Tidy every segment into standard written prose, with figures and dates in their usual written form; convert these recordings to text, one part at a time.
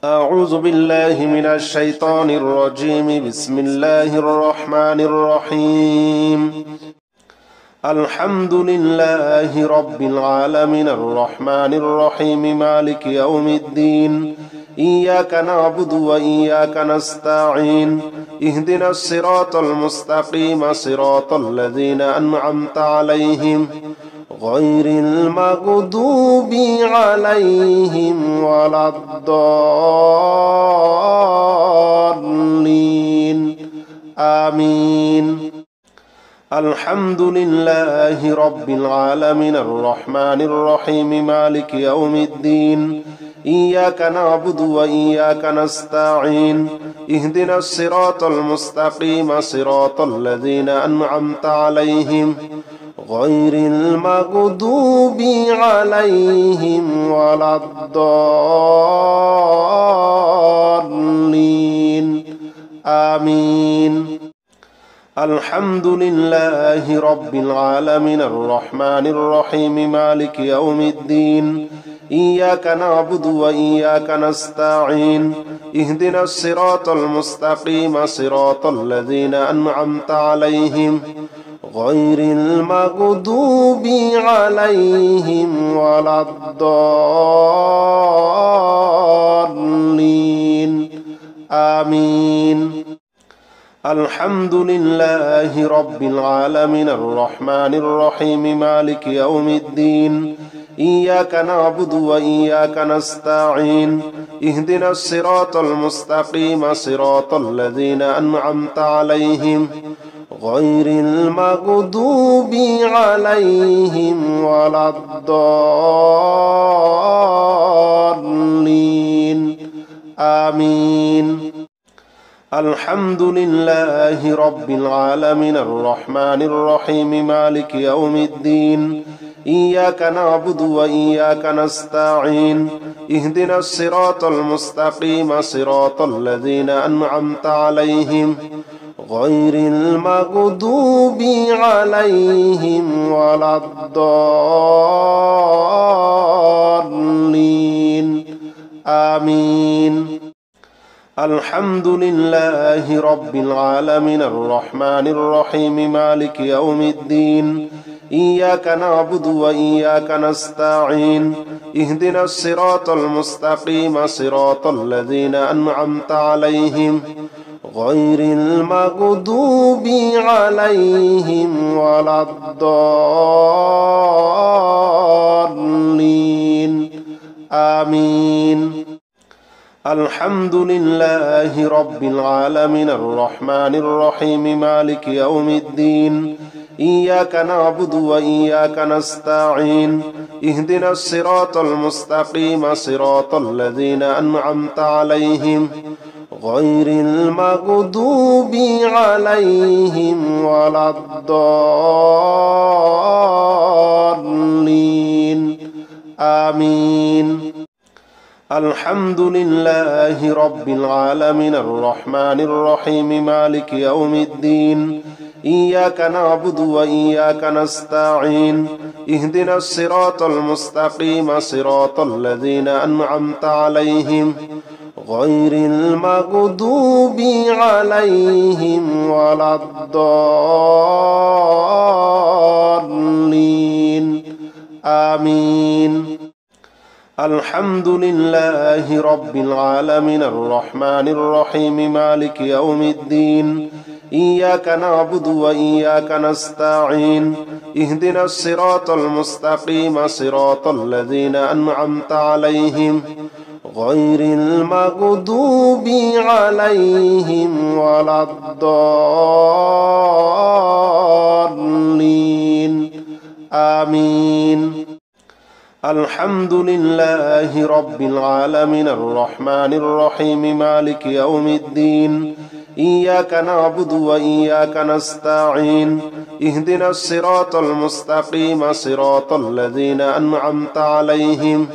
أعوذ بالله من الشيطان الرجيم. بسم الله الرحمن الرحيم. الحمد لله رب العالمين الرحمن الرحيم مالك يوم الدين. إياك نعبد وإياك نستعين. اهدنا الصراط المستقيم صراط الذين أنعمت عليهم غير المغضوب عليهم ولا الضالين. آمين. الحمد لله رب العالمين الرحمن الرحيم مالك يوم الدين. إياك نعبد وإياك نستعين. اهدنا الصراط المستقيم صراط الذين أنعمت عليهم غير المغضوب عليهم ولا الضالين. آمين. الحمد لله رب العالمين الرحمن الرحيم مالك يوم الدين. إياك نعبد وإياك نستعين. اهدنا الصراط المستقيم صراط الذين أنعمت عليهم غير المغضوب عليهم ولا الضالين. آمين. الحمد لله رب العالمين الرحمن الرحيم مالك يوم الدين. إياك نعبد وإياك نستعين. اهدنا الصراط المستقيم صراط الذين أنعمت عليهم غير المغضوب عليهم ولا الضالين. آمين. الحمد لله رب العالمين الرحمن الرحيم مالك يوم الدين. إياك نعبد وإياك نستعين. اهدنا الصراط المستقيم صراط الذين أنعمت عليهم غير المغضوب عليهم ولا الضالين. آمين. الحمد لله رب العالمين الرحمن الرحيم مالك يوم الدين. إياك نعبد وإياك نستعين. اهدنا الصراط المستقيم صراط الذين أنعمت عليهم غير المغضوب عليهم ولا الضالين. آمين. الحمد لله رب العالمين الرحمن الرحيم مالك يوم الدين. إياك نعبد وإياك نستعين. اهدنا الصراط المستقيم صراط الذين أنعمت عليهم غير المغضوب عليهم ولا الضالين. آمين. الحمد لله رب العالمين الرحمن الرحيم مالك يوم الدين. إياك نعبد وإياك نستعين. اهدنا الصراط المستقيم صراط الذين أنعمت عليهم غير المغضوب عليهم ولا الضالين. آمين. الحمد لله رب العالمين الرحمن الرحيم مالك يوم الدين. إياك نعبد وإياك نستعين. اهدنا الصراط المستقيم صراط الذين أنعمت عليهم غير المغضوب عليهم ولا الضالين. آمين. الحمد لله رب العالمين الرحمن الرحيم مالك يوم الدين. إياك نعبد وإياك نستعين. اهدنا الصراط المستقيم صراط الذين أنعمت عليهم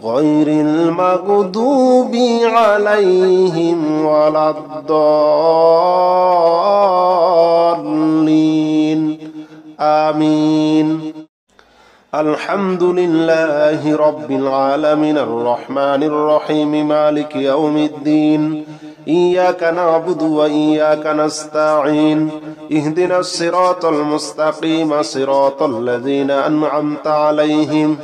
غير المغضوب عليهم ولا الضالين. آمين. الحمد لله رب العالمين الرحمن الرحيم مالك يوم الدين إياك نعبد وإياك نستعين اهدنا الصراط المستقيم صراط الذين أنعمت عليهم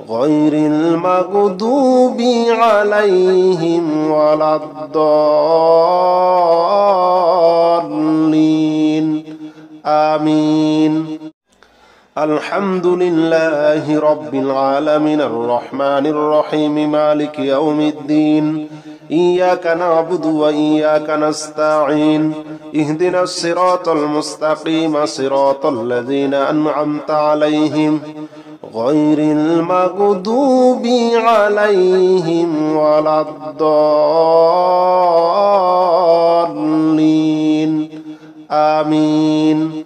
غير المغضوب عليهم ولا الضالين آمين. الحمد لله رب العالمين الرحمن الرحيم مالك يوم الدين إياك نعبد وإياك نستعين اهدنا الصراط المستقيم صراط الذين أنعمت عليهم غير المغضوب عليهم ولا الضالين آمين.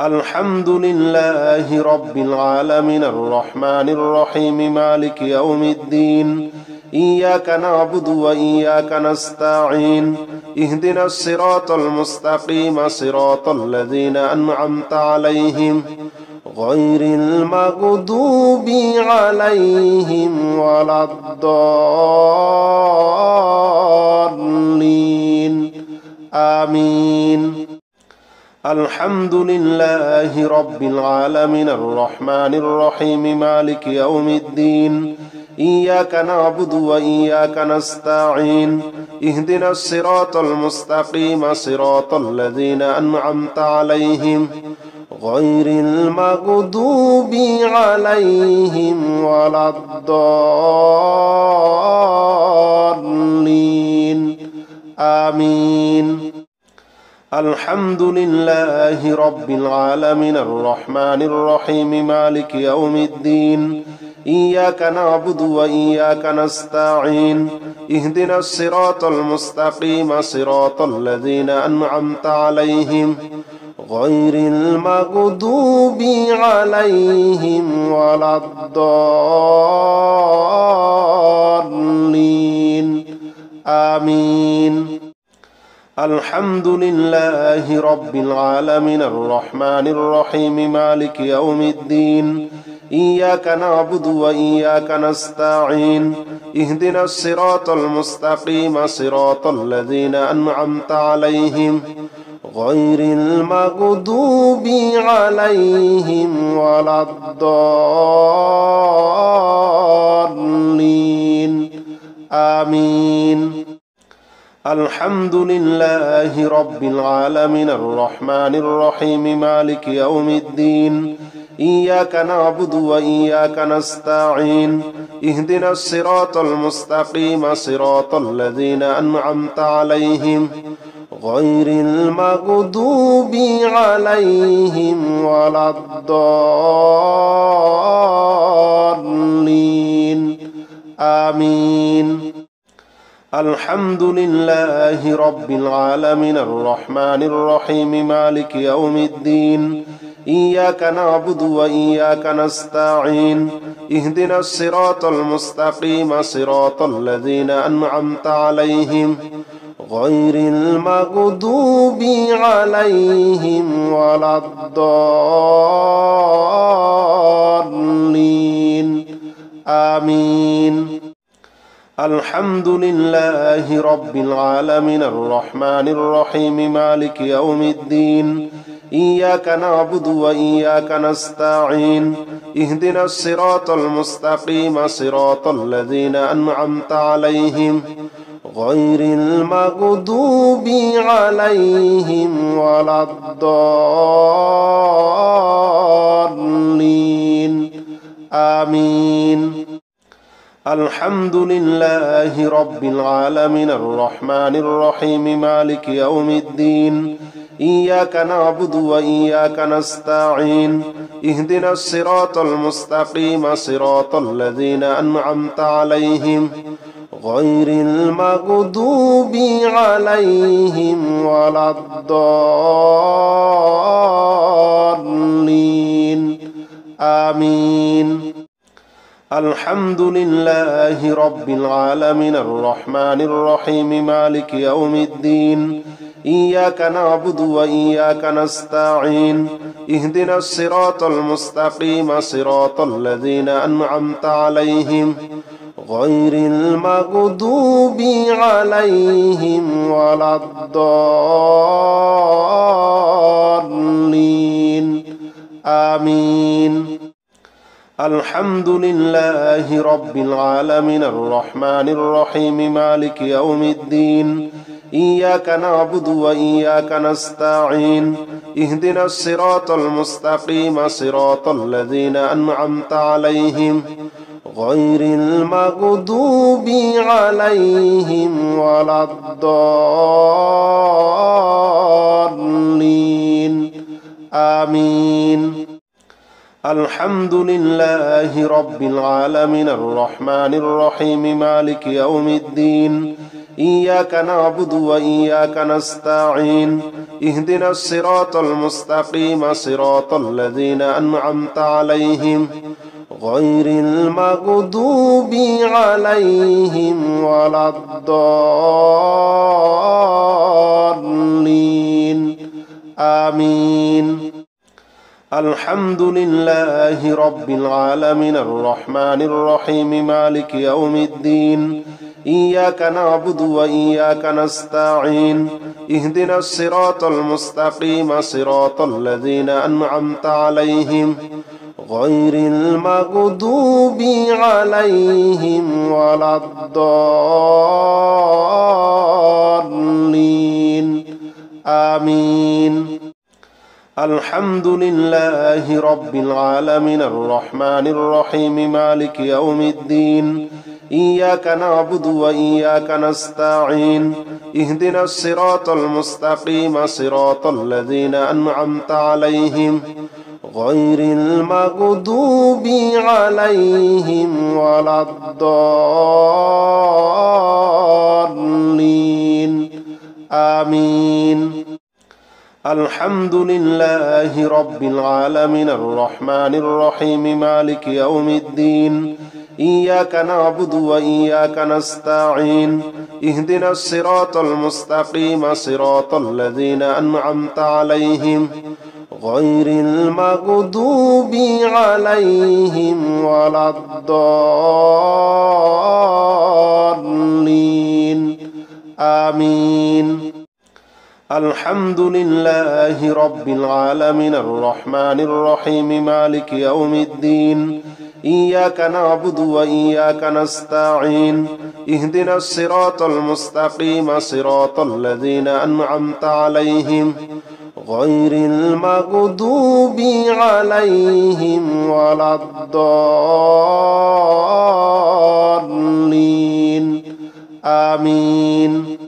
الحمد لله رب العالمين الرحمن الرحيم مالك يوم الدين إياك نعبد وإياك نستعين اهدنا الصراط المستقيم صراط الذين أنعمت عليهم غير المغضوب عليهم ولا الضالين آمين. الحمد لله رب العالمين الرحمن الرحيم مالك يوم الدين إياك نعبد وإياك نستعين اهدنا الصراط المستقيم صراط الذين أنعمت عليهم غير المغضوب عليهم ولا الضالين آمين. الحمد لله رب العالمين الرحمن الرحيم مالك يوم الدين إياك نعبد وإياك نستعين اهدنا الصراط المستقيم صراط الذين أنعمت عليهم غير المغضوب عليهم ولا الضالين آمين. الحمد لله رب العالمين الرحمن الرحيم مالك يوم الدين إياك نعبد وإياك نستعين اهدنا الصراط المستقيم صراط الذين أنعمت عليهم غير المغضوب عليهم ولا الضالين آمين. الحمد لله رب العالمين الرحمن الرحيم مالك يوم الدين إياك نعبد وإياك نستعين اهدنا الصراط المستقيم صراط الذين أنعمت عليهم غير المغضوب عليهم ولا الضالين آمين. الحمد لله رب العالمين الرحمن الرحيم مالك يوم الدين إياك نعبد وإياك نستعين اهدنا الصراط المستقيم صراط الذين أنعمت عليهم غير المغضوب عليهم ولا الضالين آمين. الحمد لله رب العالمين الرحمن الرحيم مالك يوم الدين إياك نعبد وإياك نستعين اهدنا الصراط المستقيم صراط الذين أنعمت عليهم غير المغضوب عليهم ولا الضالين آمين. الحمد لله رب العالمين الرحمن الرحيم مالك يوم الدين إياك نعبد وإياك نستعين اهدنا الصراط المستقيم صراط الذين أنعمت عليهم غير المغضوب عليهم ولا الضالين آمين. الحمد لله رب العالمين الرحمن الرحيم مالك يوم الدين إياك نعبد وإياك نستعين اهدنا الصراط المستقيم صراط الذين أنعمت عليهم غير المغضوب عليهم ولا الضالين آمين الحمد لله رب العالمين الرحمن الرحيم مالك يوم الدين إياك نعبد وإياك نستعين اهدنا الصراط المستقيم صراط الذين أنعمت عليهم غير المغضوب عليهم ولا الضالين آمين الحمد لله رب العالمين الرحمن الرحيم مالك يوم الدين إياك نعبد وإياك نستعين اهدنا الصراط المستقيم صراط الذين أنعمت عليهم غير المغضوب عليهم ولا الضالين آمين الحمد لله رب العالمين الرحمن الرحيم مالك يوم الدين إياك نعبد وإياك نستعين اهدنا الصراط المستقيم صراط الذين أنعمت عليهم غير المغضوب عليهم ولا الضالين آمين الحمد لله رب العالمين الرحمن الرحيم مالك يوم الدين إياك نعبد وإياك نستعين اهدنا الصراط المستقيم صراط الذين أنعمت عليهم غير المغضوب عليهم ولا الضالين آمين الحمد لله رب العالمين الرحمن الرحيم مالك يوم الدين إياك نعبد وإياك نستعين اهدنا الصراط المستقيم صراط الذين أنعمت عليهم غير المغضوب عليهم ولا الضالين آمين الحمد لله رب العالمين الرحمن الرحيم مالك يوم الدين إياك نعبد وإياك نستعين اهدنا الصراط المستقيم صراط الذين أنعمت عليهم غير المغضوب عليهم ولا الضالين آمين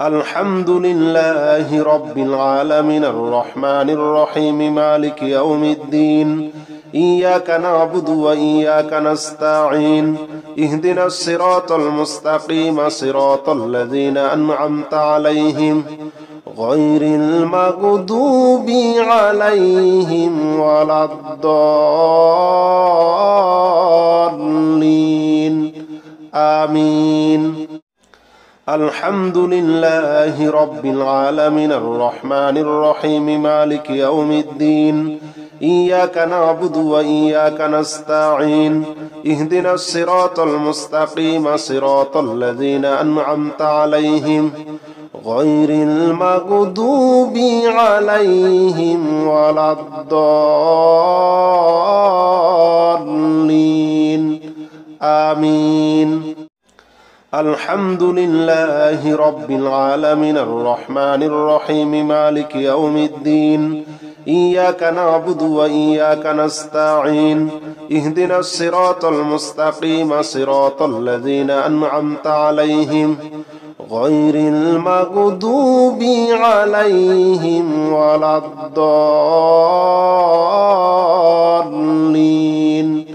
الحمد لله رب العالمين الرحمن الرحيم مالك يوم الدين إياك نعبد وإياك نستعين اهدنا الصراط المستقيم صراط الذين أنعمت عليهم غير المغضوب عليهم ولا الضالين آمين الحمد لله رب العالمين الرحمن الرحيم مالك يوم الدين إياك نعبد وإياك نستعين اهدنا الصراط المستقيم صراط الذين أنعمت عليهم غير المغضوب عليهم ولا الضالين آمين الحمد لله رب العالمين الرحمن الرحيم مالك يوم الدين إياك نعبد وإياك نستعين اهدنا الصراط المستقيم صراط الذين أنعمت عليهم غير المغضوب عليهم ولا الضالين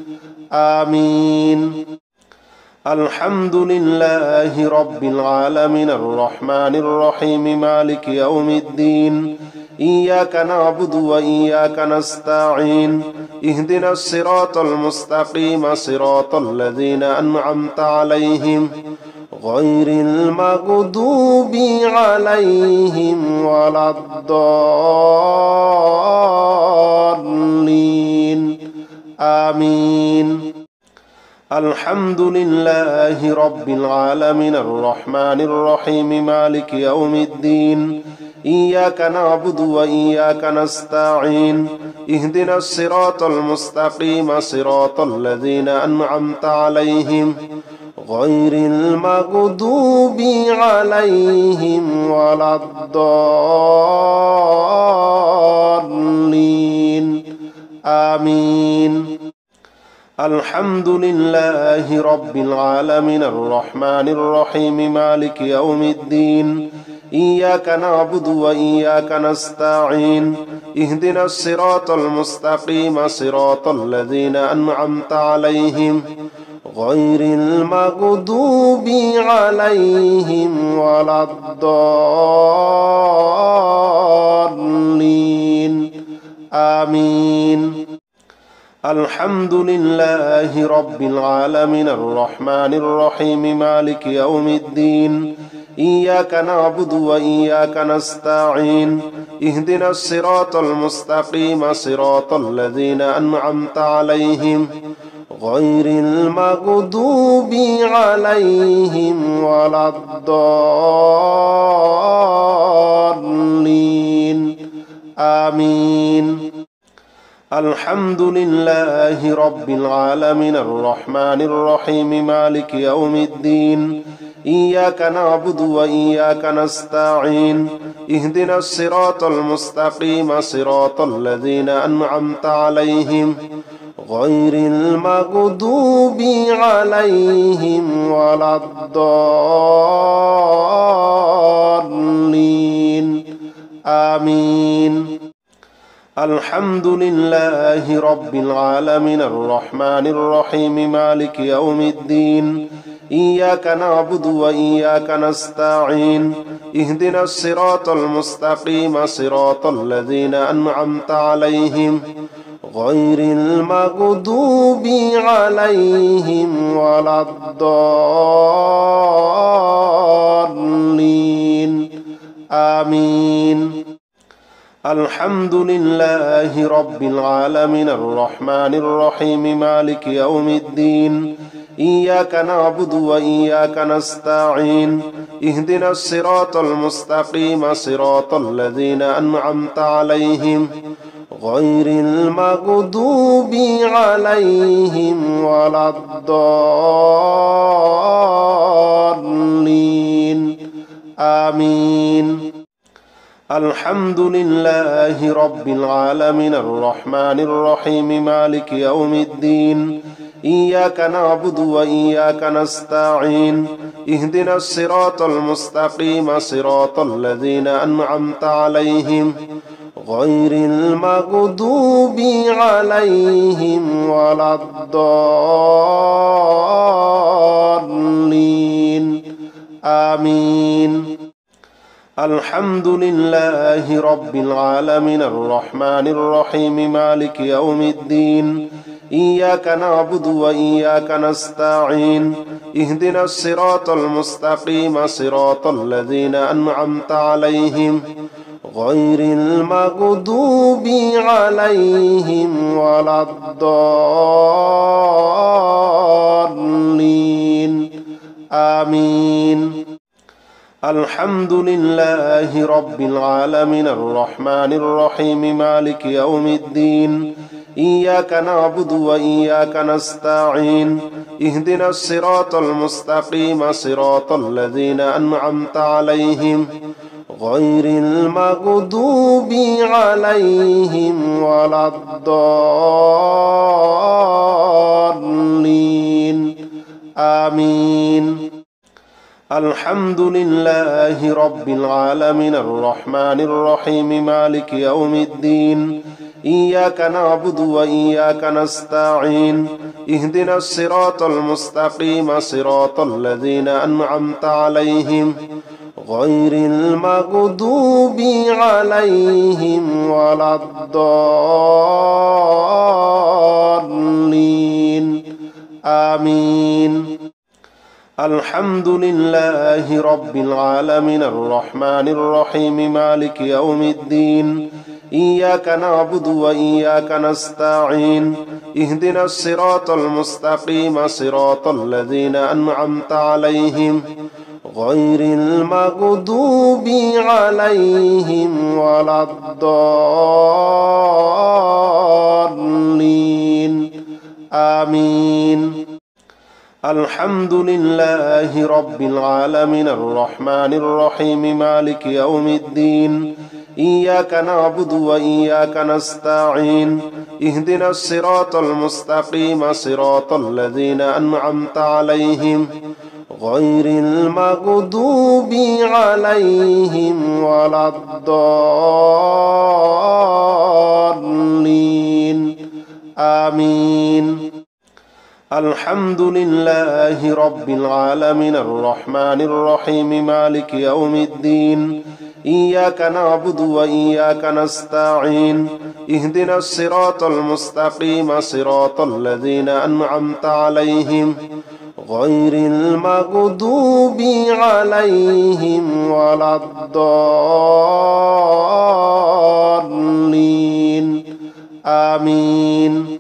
آمين الحمد لله رب العالمين الرحمن الرحيم مالك يوم الدين إياك نعبد وإياك نستعين اهدنا الصراط المستقيم صراط الذين أنعمت عليهم غير المغضوب عليهم ولا الضالين آمين. الحمد لله رب العالمين الرحمن الرحيم مالك يوم الدين إياك نعبد وإياك نستعين اهدنا الصراط المستقيم صراط الذين أنعمت عليهم غير المغضوب عليهم ولا الضالين آمين. الحمد لله رب العالمين الرحمن الرحيم مالك يوم الدين إياك نعبد وإياك نستعين اهدنا الصراط المستقيم صراط الذين أنعمت عليهم غير المغضوب عليهم ولا الضالين آمين. الحمد لله رب العالمين الرحمن الرحيم مالك يوم الدين إياك نعبد وإياك نستعين اهدنا الصراط المستقيم صراط الذين أنعمت عليهم غير المغضوب عليهم ولا الضالين آمين. الحمد لله رب العالمين الرحمن الرحيم مالك يوم الدين إياك نعبد وإياك نستعين اهدنا الصراط المستقيم صراط الذين أنعمت عليهم غير المغضوب عليهم ولا الضالين آمين. الحمد لله رب العالمين الرحمن الرحيم مالك يوم الدين إياك نعبد وإياك نستعين اهدنا الصراط المستقيم صراط الذين أنعمت عليهم غير المغضوب عليهم ولا الضالين آمين. الحمد لله رب العالمين الرحمن الرحيم مالك يوم الدين إياك نعبد وإياك نستعين اهدنا الصراط المستقيم صراط الذين أنعمت عليهم غير المغضوب عليهم ولا الضالين آمين. الحمد لله رب العالمين الرحمن الرحيم مالك يوم الدين إياك نعبد وإياك نستعين اهدنا الصراط المستقيم صراط الذين أنعمت عليهم غير المغضوب عليهم ولا الضالين آمين. الحمد لله رب العالمين الرحمن الرحيم مالك يوم الدين إياك نعبد وإياك نستعين اهدنا الصراط المستقيم صراط الذين أنعمت عليهم غير المغضوب عليهم ولا الضالين آمين. الحمد لله رب العالمين الرحمن الرحيم مالك يوم الدين إياك نعبد وإياك نستعين اهدنا الصراط المستقيم صراط الذين أنعمت عليهم غير المغضوب عليهم ولا الضالين آمين. الحمد لله رب العالمين الرحمن الرحيم مالك يوم الدين إياك نعبد وإياك نستعين اهدنا الصراط المستقيم صراط الذين أنعمت عليهم غير المغضوب عليهم ولا الضالين آمين. الحمد لله رب العالمين الرحمن الرحيم مالك يوم الدين إياك نعبد وإياك نستعين اهدنا الصراط المستقيم صراط الذين أنعمت عليهم غير المغضوب عليهم ولا الضالين آمين الحمد لله رب العالمين الرحمن الرحيم مالك يوم الدين إياك نعبد وإياك نستعين اهدنا الصراط المستقيم صراط الذين أنعمت عليهم غير المغضوب عليهم ولا الضالين آمين الحمد لله رب العالمين الرحمن الرحيم مالك يوم الدين إياك نعبد وإياك نستعين اهدنا الصراط المستقيم صراط الذين أنعمت عليهم غير المغضوب عليهم ولا الضالين آمين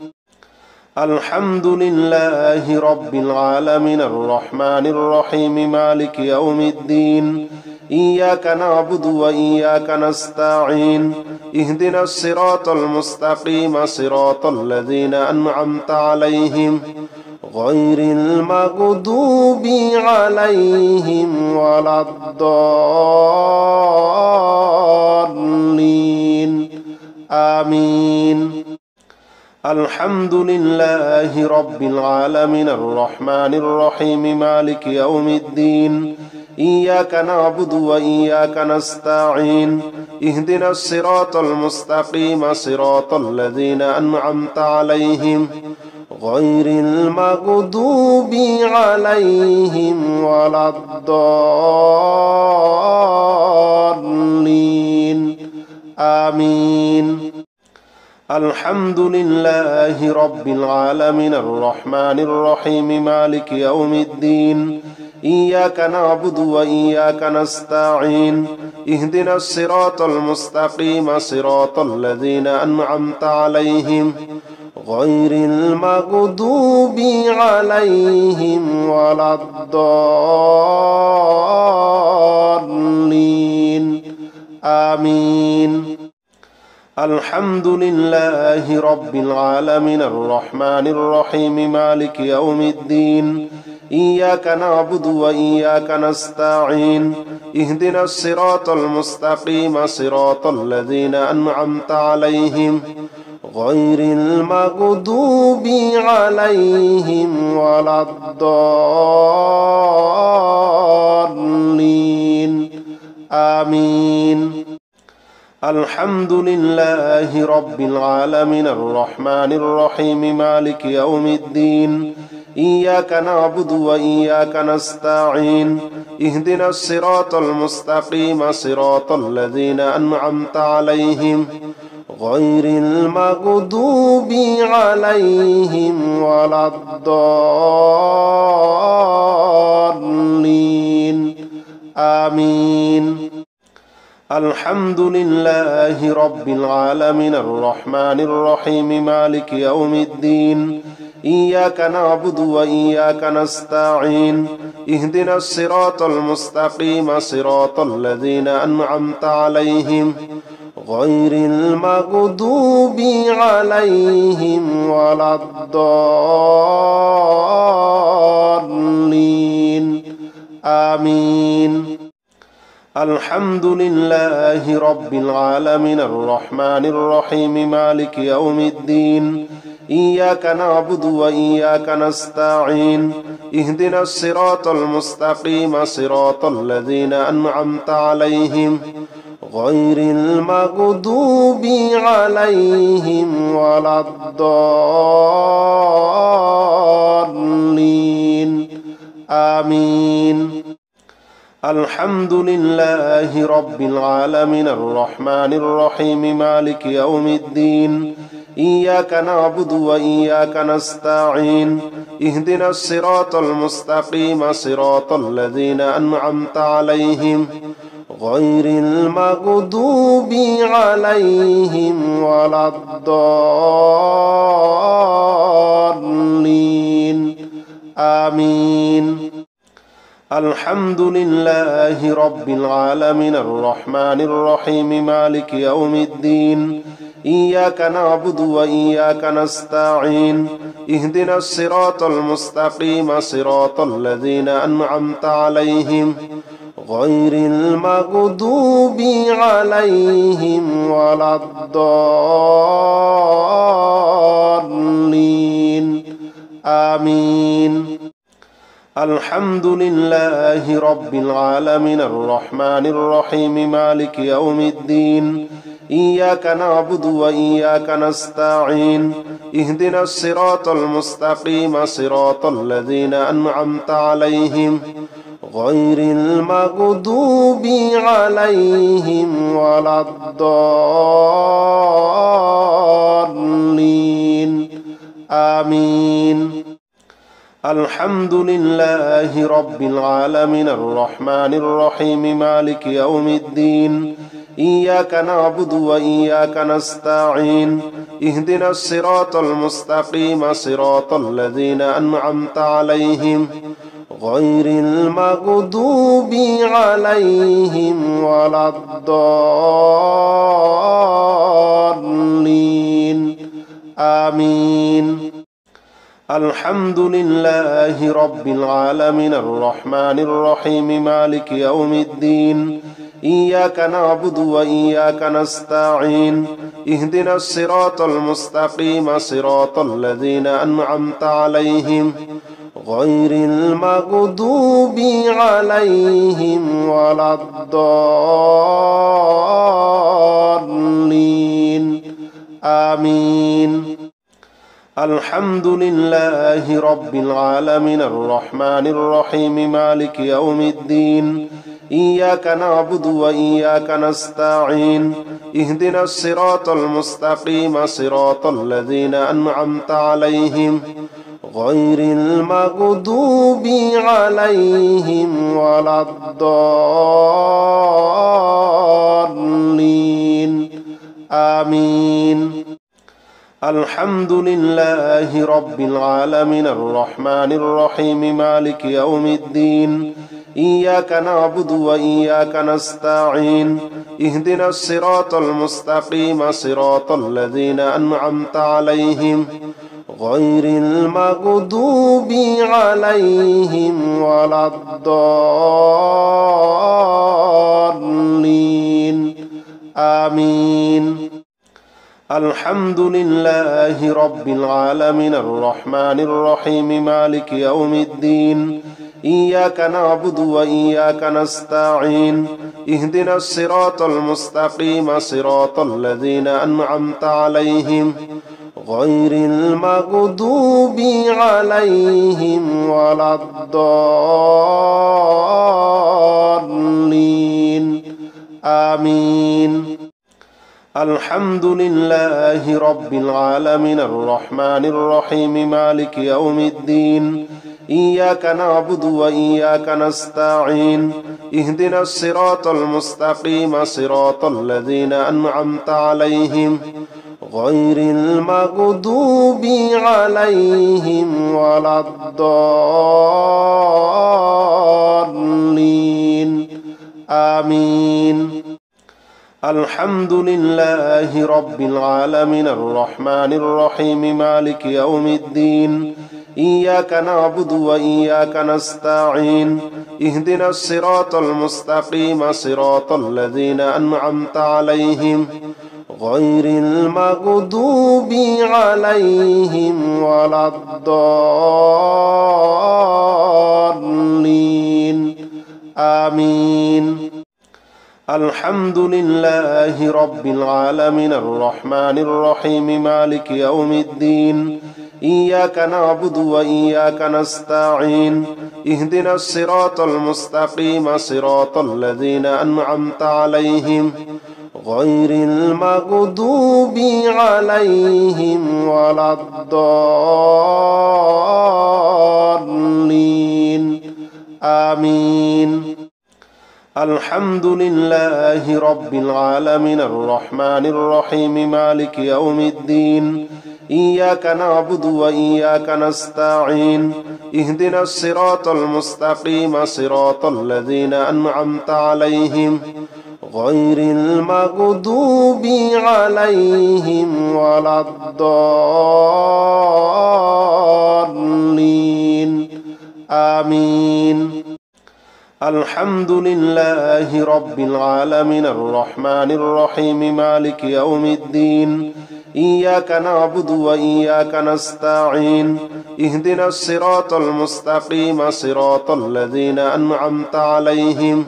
الحمد لله رب العالمين الرحمن الرحيم مالك يوم الدين إياك نعبد وإياك نستعين اهدنا الصراط المستقيم صراط الذين أنعمت عليهم غير المغضوب عليهم ولا الضالين آمين الحمد لله رب العالمين الرحمن الرحيم مالك يوم الدين إياك نعبد وإياك نستعين اهدنا الصراط المستقيم صراط الذين أنعمت عليهم غير المغضوب عليهم ولا الضالين آمين الحمد لله رب العالمين الرحمن الرحيم مالك يوم الدين إياك نعبد وإياك نستعين اهدنا الصراط المستقيم صراط الذين أنعمت عليهم غير المغضوب عليهم ولا الضالين آمين الحمد لله رب العالمين الرحمن الرحيم مالك يوم الدين إياك نعبد وإياك نستعين اهدنا الصراط المستقيم صراط الذين أنعمت عليهم غير المغضوب عليهم ولا الضالين آمين الحمد لله رب العالمين الرحمن الرحيم مالك يوم الدين إياك نعبد وإياك نستعين اهدنا الصراط المستقيم صراط الذين أنعمت عليهم غير المغضوب عليهم ولا الضالين آمين الحمد لله رب العالمين الرحمن الرحيم مالك يوم الدين إياك نعبد وإياك نستعين اهدنا الصراط المستقيم صراط الذين أنعمت عليهم غير المغضوب عليهم ولا الضالين آمين الحمد لله رب العالمين الرحمن الرحيم مالك يوم الدين إياك نعبد وإياك نستعين اهدنا الصراط المستقيم صراط الذين أنعمت عليهم غير المغضوب عليهم ولا الضالين آمين الحمد لله رب العالمين الرحمن الرحيم مالك يوم الدين إياك نعبد وإياك نستعين اهدنا الصراط المستقيم صراط الذين أنعمت عليهم غير المغضوب عليهم ولا الضالين آمين. الحمد لله رب العالمين الرحمن الرحيم مالك يوم الدين إياك نعبد وإياك نستعين اهدنا الصراط المستقيم صراط الذين أنعمت عليهم غير المغضوب عليهم ولا الضالين آمين. الحمد لله رب العالمين الرحمن الرحيم مالك يوم الدين إياك نعبد وإياك نستعين اهدنا الصراط المستقيم صراط الذين أنعمت عليهم غير المغضوب عليهم ولا الضالين آمين. الحمد لله رب العالمين الرحمن الرحيم مالك يوم الدين إياك نعبد وإياك نستعين اهدنا الصراط المستقيم صراط الذين أنعمت عليهم غير المغضوب عليهم ولا الضالين آمين. الحمد لله رب العالمين الرحمن الرحيم مالك يوم الدين إياك نعبد وإياك نستعين اهدنا الصراط المستقيم صراط الذين أنعمت عليهم غير المغضوب عليهم ولا الضالين آمين. الحمد لله رب العالمين الرحمن الرحيم مالك يوم الدين إياك نعبد وإياك نستعين اهدنا الصراط المستقيم صراط الذين أنعمت عليهم غير المغضوب عليهم ولا الضالين آمين. الحمد لله رب العالمين الرحمن الرحيم مالك يوم الدين إياك نعبد وإياك نستعين اهدنا الصراط المستقيم صراط الذين أنعمت عليهم غير المغضوب عليهم ولا الضالين آمين. الحمد لله رب العالمين الرحمن الرحيم مالك يوم الدين إياك نعبد وإياك نستعين اهدنا الصراط المستقيم صراط الذين أنعمت عليهم غير المغضوب عليهم ولا الضالين آمين. الحمد لله رب العالمين الرحمن الرحيم مالك يوم الدين إياك نعبد وإياك نستعين اهدنا الصراط المستقيم صراط الذين أنعمت عليهم غير المغضوب عليهم ولا الضالين آمين. الحمد لله رب العالمين الرحمن الرحيم مالك يوم الدين إياك نعبد وإياك نستعين اهدنا الصراط المستقيم صراط الذين أنعمت عليهم غير المغضوب عليهم ولا الضالين آمين. الحمد لله رب العالمين الرحمن الرحيم مالك يوم الدين إياك نعبد وإياك نستعين اهدنا الصراط المستقيم صراط الذين أنعمت عليهم غير المغضوب عليهم ولا الضالين آمين. الحمد لله رب العالمين الرحمن الرحيم مالك يوم الدين إياك نعبد وإياك نستعين اهدنا الصراط المستقيم صراط الذين أنعمت عليهم غير المغضوب عليهم ولا الضالين آمين الحمد لله رب العالمين الرحمن الرحيم مالك يوم الدين إياك نعبد وإياك نستعين اهدنا الصراط المستقيم صراط الذين أنعمت عليهم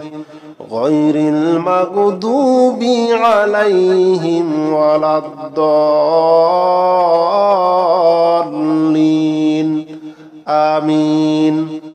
غير المغضوب عليهم ولا الضالين آمين